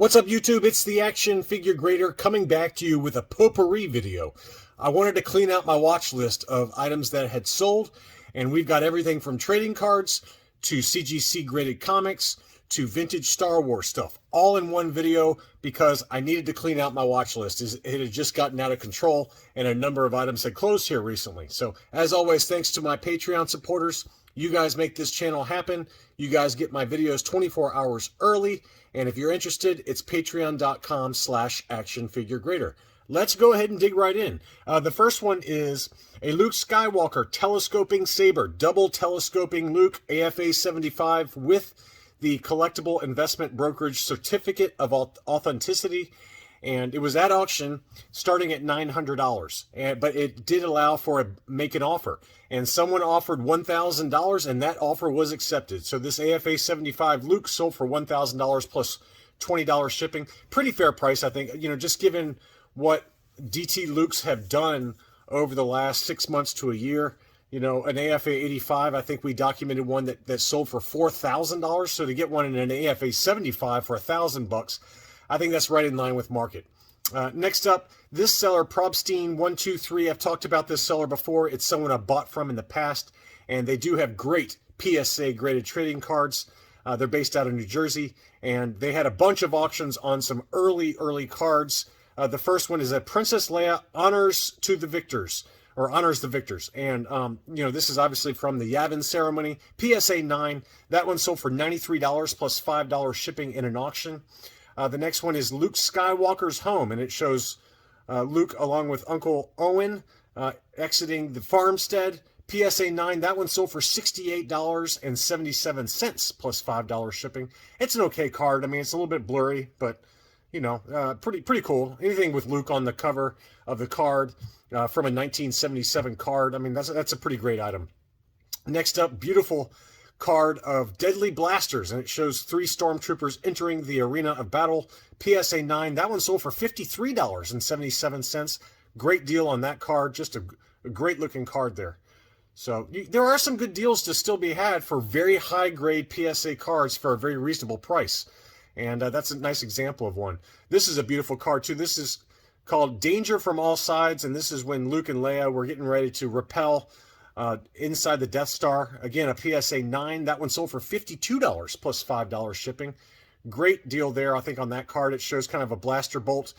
What's up, YouTube? It's the Action Figure Grader coming back to you with a potpourri video. I wanted to clean out my watch list of items that had sold, and we've got everything from trading cards to CGC graded comics to vintage Star Wars stuff, all in one video because I needed to clean out my watch list. It had just gotten out of control, and a number of items had closed here recently. So, as always, thanks to my Patreon supporters. You guys make this channel happen. You guys get my videos 24 hours early. And if you're interested, it's patreon.com/actionfiguregrader. Let's go ahead and dig right in. The first one is a Luke Skywalker telescoping saber, double telescoping Luke AFA 75 with the collectible investment brokerage certificate of authenticity. And it was at auction starting at $900, but it did allow for a make an offer. And someone offered $1,000, and that offer was accepted. So this AFA 75 Luke sold for $1,000 plus $20 shipping. Pretty fair price, I think. You know, just given what DT Lukes have done over the last 6 months to a year. You know, an AFA 85, I think we documented one that sold for $4,000. So to get one in an AFA 75 for $1,000, I think that's right in line with market. Next up, this seller, Probstein123. I've talked about this seller before. It's someone I bought from in the past, and they do have great PSA graded trading cards. They're based out of New Jersey, and they had a bunch of auctions on some early cards. The first one is a Princess Leia Honors the Victors. And, you know, this is obviously from the Yavin ceremony. PSA 9. That one sold for $93 plus $5 shipping in an auction. The next one is Luke Skywalker's home, and it shows Luke along with Uncle Owen exiting the farmstead. PSA 9, that one sold for $68.77 plus $5 shipping. It's an okay card. I mean, it's a little bit blurry, but, you know, pretty cool. Anything with Luke on the cover of the card from a 1977 card, I mean, that's a pretty great item. Next up, beautiful card of Deadly Blasters, and it shows 3 stormtroopers entering the arena of battle. PSA 9, that one sold for $53.77. Great deal on that card. Just a great looking card there. So there are some good deals to still be had for very high grade PSA cards for a very reasonable price, and that's a nice example of one. This is a beautiful card too. This is called Danger from All Sides, and this is when Luke and Leia were getting ready to rappel inside the Death Star. Again, a PSA 9. That one sold for $52 plus $5 shipping. Great deal there, I think, on that card. It shows kind of a blaster bolt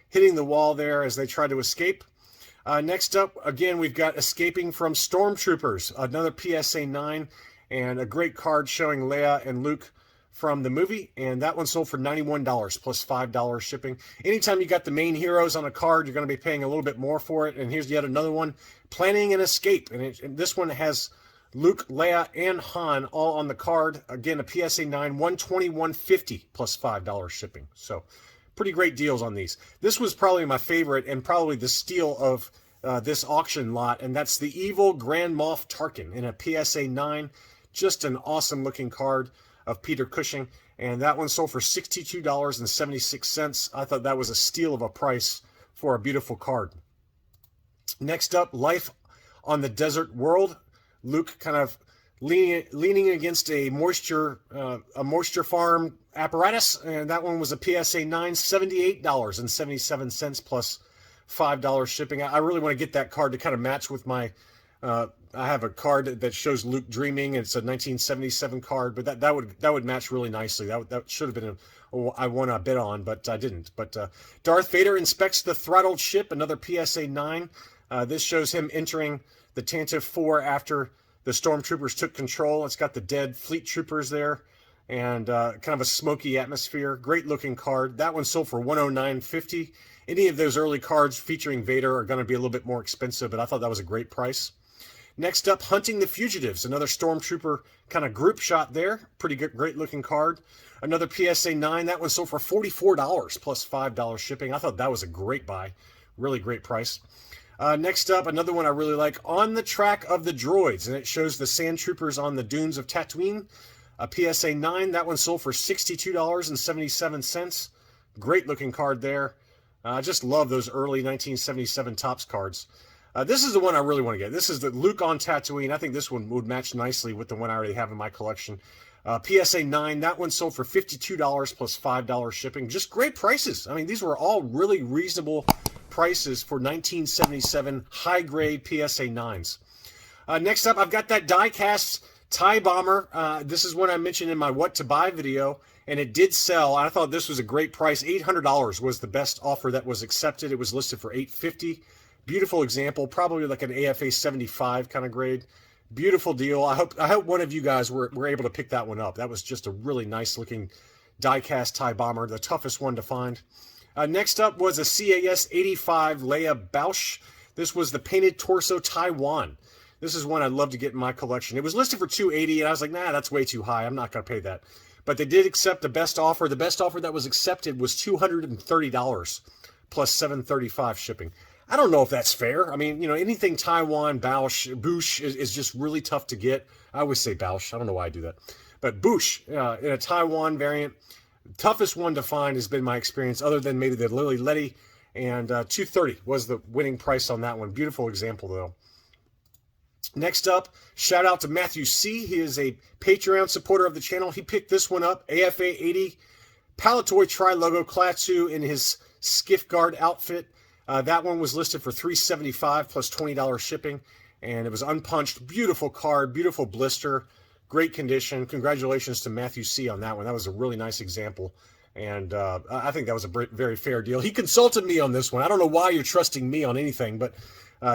hitting the wall there as they try to escape. Next up, again, we've got Escaping from Stormtroopers, another PSA 9, and a great card showing Leia and Luke from the movie, and that one sold for $91 plus $5 shipping. Anytime you got the main heroes on a card, you're going to be paying a little bit more for it. And here's yet another one, Planning an Escape, and this one has Luke, Leia, and Han all on the card. Again, a PSA 9, $121.50 plus $5 shipping. So pretty great deals on these. This was probably my favorite and probably the steal of this auction lot, and that's the Evil Grand Moff Tarkin in a PSA 9. Just an awesome looking card of Peter Cushing, and that one sold for $62.76. I thought that was a steal of a price for a beautiful card. Next up, Life on the Desert World. Luke kind of leaning against a moisture farm apparatus, and that one was a PSA 9, $78.77 plus $5 shipping. I really want to get that card to kind of match with my I have a card that shows Luke dreaming, and it's a 1977 card, but that would match really nicely. That should have been I won a bid on, but I didn't. But Darth Vader inspects the throttled ship, another PSA 9. This shows him entering the Tantive 4 after the stormtroopers took control. It's got the dead fleet troopers there, and kind of a smoky atmosphere. Great looking card. That one sold for $109.50. Any of those early cards featuring Vader are going to be a little bit more expensive, but I thought that was a great price. Next up, Hunting the Fugitives, another stormtrooper kind of group shot there. Pretty good, great looking card. Another PSA 9, that one sold for $44 plus $5 shipping. I thought that was a great buy. Really great price. Next up, another one I really like, On the Track of the Droids, and it shows the sand troopers on the dunes of Tatooine. A PSA 9, that one sold for $62.77. Great looking card there. I just love those early 1977 Topps cards. This is the one I really want to get. This is the Luke on Tatooine. I think this one would match nicely with the one I already have in my collection. PSA 9, that one sold for $52 plus $5 shipping. Just great prices. I mean, these were all really reasonable prices for 1977 high-grade PSA 9s. Next up, I've got that die-cast TIE Bomber. This is one I mentioned in my What to Buy video, and it did sell. I thought this was a great price. $800 was the best offer that was accepted. It was listed for $850. Beautiful example, probably like an AFA 75 kind of grade. Beautiful deal. I hope one of you guys were able to pick that one up. That was just a really nice looking die-cast TIE Bomber, the toughest one to find. Next up was a CAS 85 Leia Bausch. This was the painted torso Taiwan. This is one I'd love to get in my collection. It was listed for $280, and I was like, nah, that's way too high. I'm not going to pay that. But they did accept the best offer. The best offer that was accepted was $230 plus $735 shipping. I don't know if that's fair. I mean, you know, anything Taiwan, Bausch is just really tough to get. I always say Bausch. I don't know why I do that. But Bausch, in a Taiwan variant, toughest one to find has been my experience, other than maybe the Lily Letty, and $230 was the winning price on that one. Beautiful example, though. Next up, shout out to Matthew C. He is a Patreon supporter of the channel. He picked this one up, AFA 80 Palatoy Tri-Logo Klaatu in his Skiff Guard outfit. That one was listed for $375 plus $20 shipping, and it was unpunched. Beautiful card, beautiful blister, great condition. Congratulations to Matthew C. on that one. That was a really nice example, and I think that was a very fair deal. He consulted me on this one. I don't know why you're trusting me on anything, but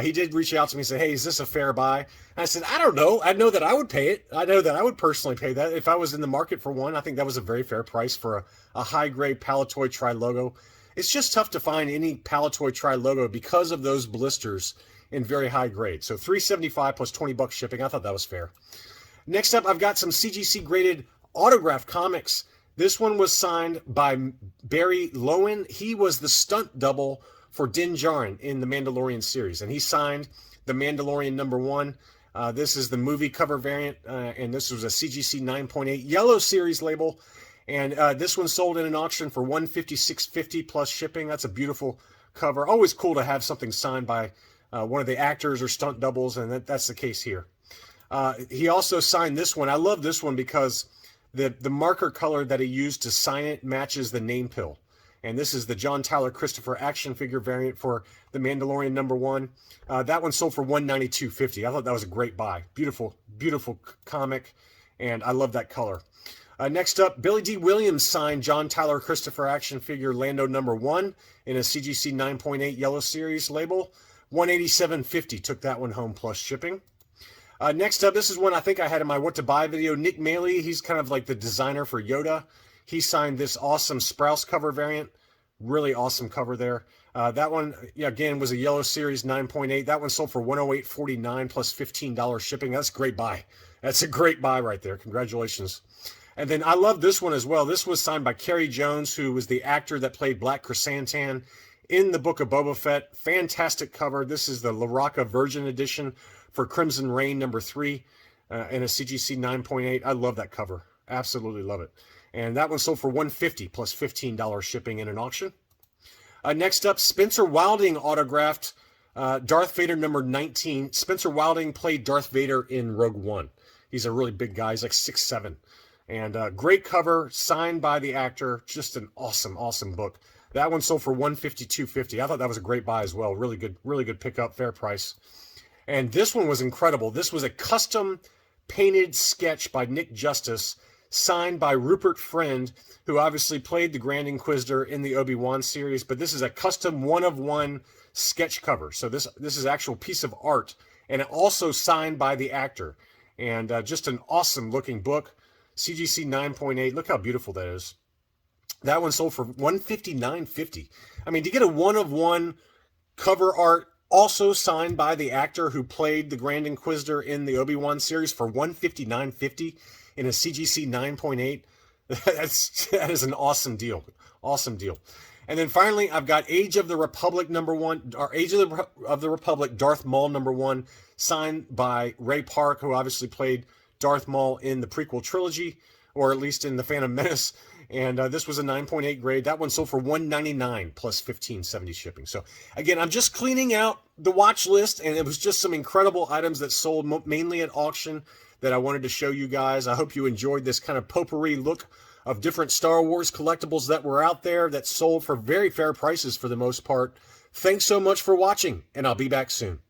he did reach out to me and say, hey, is this a fair buy? And I said, I don't know. I know that I would pay it. I know that I would personally pay that. If I was in the market for one, I think that was a very fair price for a high-grade Palatoy Tri-Logo. It's just tough to find any Palatoy Tri-Logo because of those blisters in very high grade. So $375 plus $20 shipping. I thought that was fair. Next up, I've got some CGC graded autograph comics. This one was signed by Barry Lowen. He was the stunt double for Din Djarin in the Mandalorian series, and he signed the Mandalorian #1. This is the movie cover variant, and this was a CGC 9.8 yellow series label, and this one sold in an auction for $156.50 plus shipping. That's a beautiful cover. Always cool to have something signed by one of the actors or stunt doubles, and that's the case here. He also signed this one. I love this one because the marker color that he used to sign it matches the name pill. And this is the John Tyler Christopher action figure variant for the Mandalorian #1. That one sold for $192.50. I thought that was a great buy. Beautiful, beautiful comic, and I love that color. Next up, Billy D. Williams signed John Tyler Christopher action figure Lando #1 in a CGC 9.8 yellow series label. $187.50. Took that one home plus shipping. Next up, this is one I think I had in my What to Buy video. Nick Maley, he's kind of like the designer for Yoda. He signed this awesome Sprouse cover variant. Really awesome cover there. That one, again, was a yellow series 9.8. That one sold for $108.49 plus $15 shipping. That's a great buy. That's a great buy right there. Congratulations. And then I love this one as well. This was signed by Kerry Jones, who was the actor that played Black Chrysanthemum in the Book of Boba Fett. Fantastic cover. This is the Laraka Virgin Edition for Crimson Reign #3 in a CGC 9.8. I love that cover. Absolutely love it. And that one sold for $150 plus $15 shipping in an auction. Next up, Spencer Wilding autographed Darth Vader #19. Spencer Wilding played Darth Vader in Rogue One. He's a really big guy. He's like 6'7". And great cover, signed by the actor. Just an awesome, awesome book. That one sold for $152.50. I thought that was a great buy as well. Really good pickup, fair price. And this one was incredible. This was a custom painted sketch by Nick Justice, signed by Rupert Friend, who obviously played the Grand Inquisitor in the Obi-Wan series, but this is a custom one-of-one sketch cover. So this is an actual piece of art, and it also signed by the actor. And just an awesome-looking book, CGC 9.8. Look how beautiful that is. That one sold for $159.50. I mean, to get a one-of-one cover art also signed by the actor who played the Grand Inquisitor in the Obi-Wan series for $159.50, in a CGC 9.8, that is an awesome deal. Awesome deal. And then finally, I've got Age of the Republic #1, or Age of the Republic Darth Maul #1, signed by Ray Park, who obviously played Darth Maul in the prequel trilogy, or at least in The Phantom Menace. And this was a 9.8 grade. That one sold for $199 plus $15.70 shipping. So again, I'm just cleaning out the watch list, and it was just some incredible items that sold mainly at auction that I wanted to show you guys. I hope you enjoyed this kind of potpourri look of different Star Wars collectibles that were out there that sold for very fair prices for the most part. Thanks so much for watching, and I'll be back soon.